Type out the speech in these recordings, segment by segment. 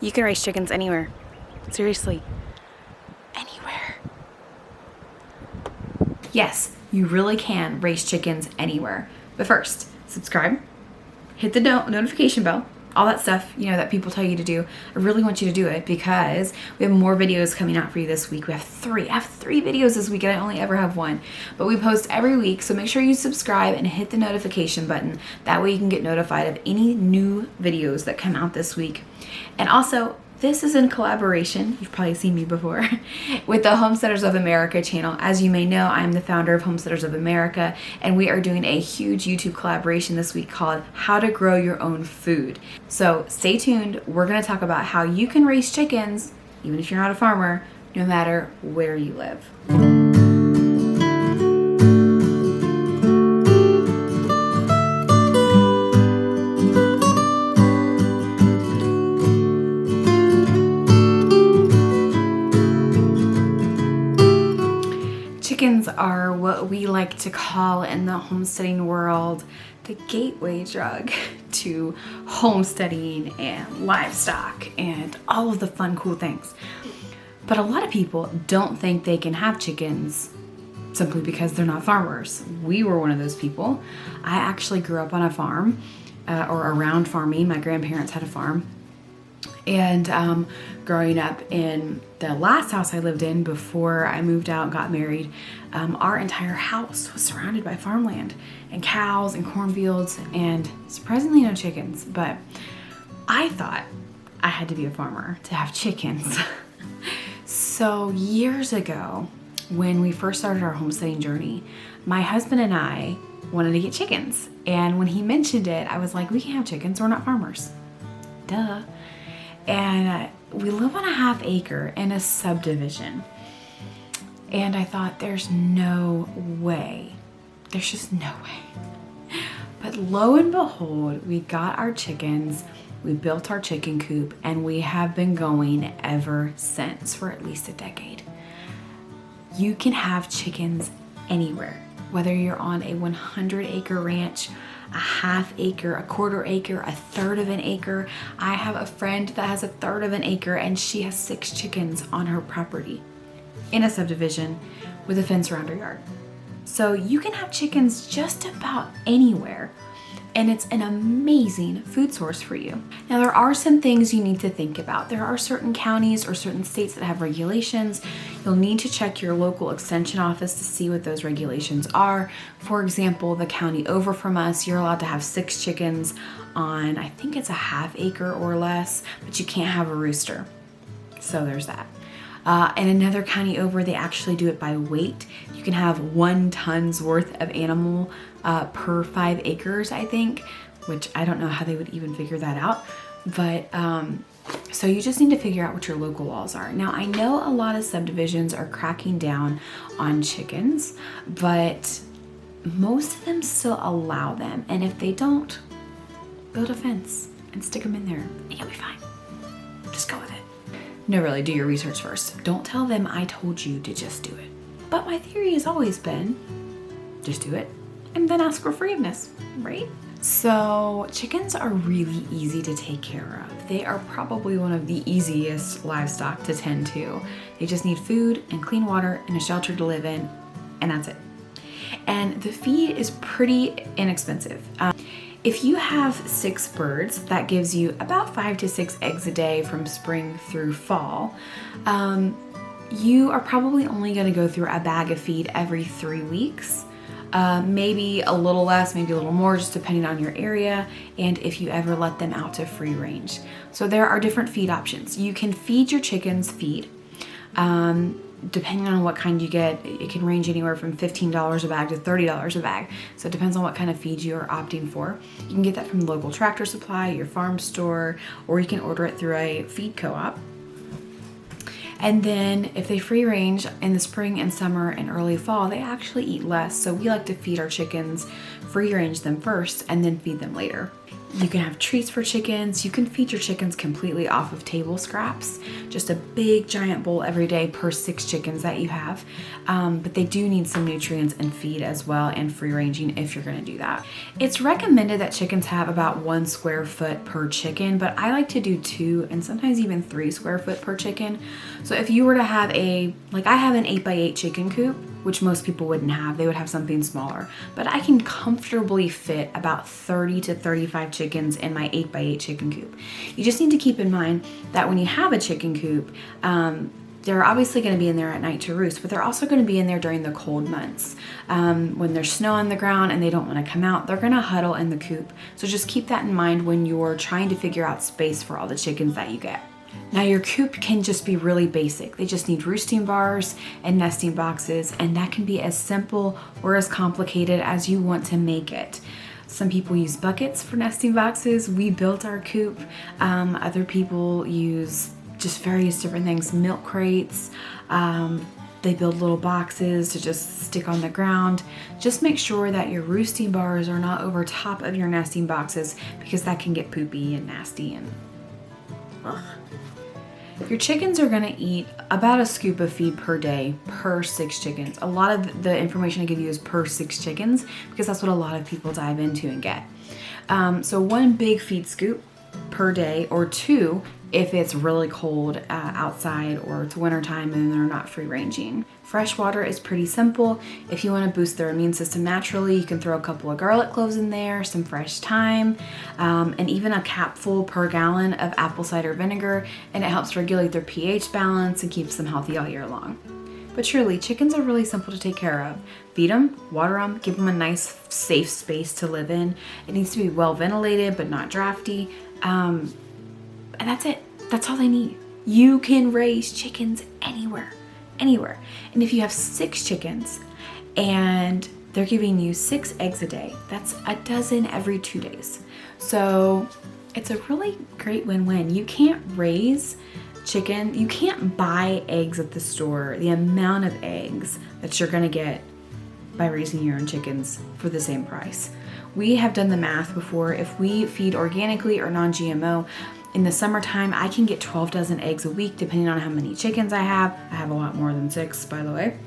You can raise chickens anywhere. Seriously. Anywhere. Yes, you really can raise chickens anywhere. But first, subscribe, hit the notification bell, all that stuff, you know, that people tell you to do. I really want you to do it because we have more videos coming out for you this week. I have three videos this week and I only ever have one. But we post every week, so make sure you subscribe and hit the notification button. That way you can get notified of any new videos that come out this week. And also, this is in collaboration, you've probably seen me before, with the Homesteaders of America channel. As you may know, I'm the founder of Homesteaders of America, and we are doing a huge YouTube collaboration this week called How to Grow Your Own Food. So stay tuned. We're gonna talk about how you can raise chickens, even if you're not a farmer, no matter where you live. Chickens are what we like to call in the homesteading world the gateway drug to homesteading and livestock and all of the fun, cool things. But a lot of people don't think they can have chickens simply because they're not farmers. We were one of those people. I actually grew up on a farm or around farming. My grandparents had a farm. And growing up in the last house I lived in before I moved out and got married, our entire house was surrounded by farmland and cows and cornfields and surprisingly no chickens. But I thought I had to be a farmer to have chickens. So years ago, when we first started our homesteading journey, my husband and I wanted to get chickens. And when he mentioned it, I was like, we can't have chickens, we're not farmers. Duh. And we live on a ½ acre in a subdivision. And I thought, there's no way. There's just no way. But lo and behold, we got our chickens, we built our chicken coop, and we have been going ever since for at least a decade. You can have chickens anywhere, whether you're on a 100-acre ranch, a ½ acre, a 1/4 acre, a 1/3 of an acre. I have a friend that has a 1/3 of an acre and she has 6 chickens on her property in a subdivision with a fence around her yard. So you can have chickens just about anywhere, and it's an amazing food source for you. Now, there are some things you need to think about. There are certain counties or certain states that have regulations. You'll need to check your local extension office to see what those regulations are. For example, the county over from us, you're allowed to have 6 chickens on, I think it's a ½ acre or less, but you can't have a rooster. So there's that. In another county over, they actually do it by weight. You can have 1 ton's worth of animal per 5 acres, I think, which I don't know how they would even figure that out. But so you just need to figure out what your local laws are. Now, I know a lot of subdivisions are cracking down on chickens, but most of them still allow them. And if they don't, build a fence and stick them in there and you'll be fine. Just go with it. No, really, do your research first. Don't tell them I told you to just do it. But my theory has always been, just do it and then ask for forgiveness, right? So chickens are really easy to take care of. They are probably one of the easiest livestock to tend to. They just need food and clean water and a shelter to live in, and that's it. And the feed is pretty inexpensive. If you have 6 birds, that gives you about 5 to 6 eggs a day from spring through fall. You are probably only going to go through a bag of feed every 3 weeks. Maybe a little less, maybe a little more, just depending on your area and if you ever let them out to free range. So there are different feed options. You can feed your chickens feed. Depending on what kind you get, it can range anywhere from $15 a bag to $30 a bag. So it depends on what kind of feed you are opting for. You can get that from the local tractor supply, your farm store, or you can order it through a feed co-op. And then if they free range in the spring and summer and early fall, they actually eat less. So we like to feed our chickens, free range them first, and then feed them later. You can have treats for chickens. You can feed your chickens completely off of table scraps, just a big giant bowl every day per 6 chickens that you have. But they do need some nutrients and feed as well, and free ranging if you're gonna do that. It's recommended that chickens have about 1 square foot per chicken, but I like to do 2 and sometimes even 3 square foot per chicken. So if you were to have like I have an 8x8 chicken coop, which most people wouldn't have. They would have something smaller. But I can comfortably fit about 30 to 35 chickens in my 8x8 chicken coop. You just need to keep in mind that when you have a chicken coop, they're obviously going to be in there at night to roost, but they're also going to be in there during the cold months. When there's snow on the ground and they don't want to come out, they're going to huddle in the coop. So just keep that in mind when you're trying to figure out space for all the chickens that you get. Now your coop can just be really basic. They just need roosting bars and nesting boxes, and that can be as simple or as complicated as you want to make it. Some people use buckets for nesting boxes. We built our coop. Other people use just various different things, milk crates. They build little boxes to just stick on the ground. Just make sure that your roosting bars are not over top of your nesting boxes, because that can get poopy and nasty and ugh. Your chickens are gonna eat about a scoop of feed per day per 6 chickens. A lot of the information I give you is per 6 chickens because that's what a lot of people dive into and get. So 1 big feed scoop per day, or 2 if it's really cold outside or it's wintertime and they're not free ranging. Fresh water is pretty simple. If you want to boost their immune system naturally, you can throw a couple of garlic cloves in there, some fresh thyme, and even a capful per gallon of apple cider vinegar, and it helps regulate their pH balance and keeps them healthy all year long. But truly, chickens are really simple to take care of. Feed them, water them, give them a nice safe space to live in. It needs to be well ventilated but not drafty. And that's it. That's all they need. You can raise chickens anywhere. And if you have 6 chickens and they're giving you 6 eggs a day, that's a dozen every 2 days. So it's a really great win-win. You can't raise chicken, you can't buy eggs at the store, the amount of eggs that you're gonna get by raising your own chickens for the same price. We have done the math before. If we feed organically or non-GMO, in the summertime, I can get 12 dozen eggs a week, depending on how many chickens I have. I have a lot more than 6, by the way.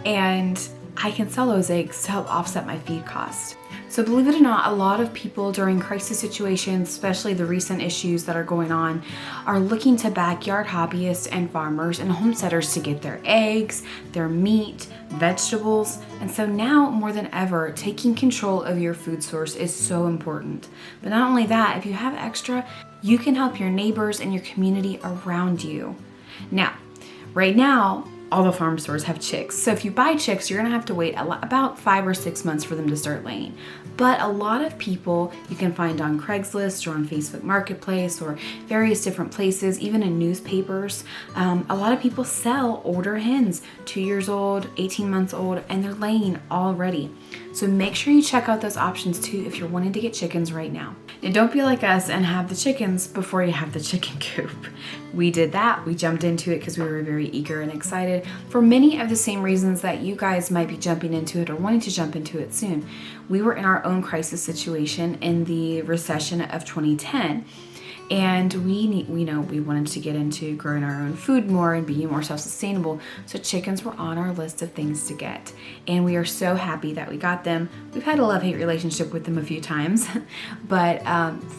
And I can sell those eggs to help offset my feed cost. So believe it or not, a lot of people during crisis situations, especially the recent issues that are going on, are looking to backyard hobbyists and farmers and homesteaders to get their eggs, their meat, vegetables. And so now more than ever, taking control of your food source is so important. But not only that, if you have extra, you can help your neighbors and your community around you. Now, right now, all the farm stores have chicks. So if you buy chicks, you're gonna have to wait about 5 or 6 months for them to start laying. But a lot of people you can find on Craigslist or on Facebook Marketplace or various different places, even in newspapers. A lot of people sell older hens, 2 years old, 18 months old, and they're laying already. So make sure you check out those options too if you're wanting to get chickens right now. And don't be like us and have the chickens before you have the chicken coop. We did that. We jumped into it because we were very eager and excited for many of the same reasons that you guys might be jumping into it or wanting to jump into it soon. We were in our own crisis situation in the recession of 2010. And we wanted to get into growing our own food more and being more self-sustainable. So chickens were on our list of things to get. And we are so happy that we got them. We've had a love-hate relationship with them a few times, but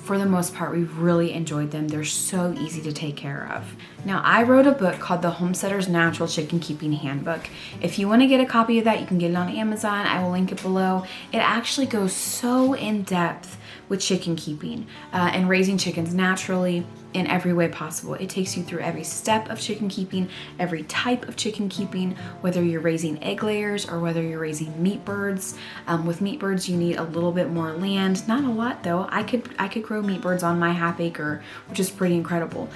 for the most part, we've really enjoyed them. They're so easy to take care of. Now, I wrote a book called The Homesteaders Natural Chicken Keeping Handbook. If you want to get a copy of that, you can get it on Amazon. I will link it below. It actually goes so in depth with chicken keeping and raising chickens naturally in every way possible. It takes you through every step of chicken keeping, every type of chicken keeping, whether you're raising egg layers or whether you're raising meat birds. With meat birds, you need a little bit more land. Not a lot though. I could grow meat birds on my half acre, which is pretty incredible.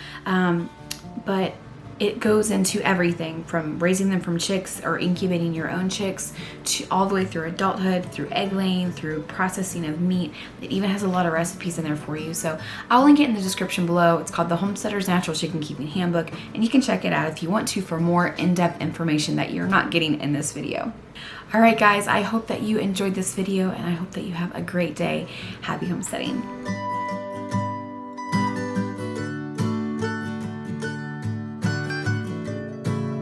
But It goes into everything from raising them from chicks or incubating your own chicks to all the way through adulthood, through egg laying, through processing of meat. It even has a lot of recipes in there for you. So I'll link it in the description below. It's called the Homesteaders Natural Chicken Keeping Handbook, and you can check it out if you want to for more in-depth information that you're not getting in this video. All right, guys, I hope that you enjoyed this video, and I hope that you have a great day. Happy homesteading.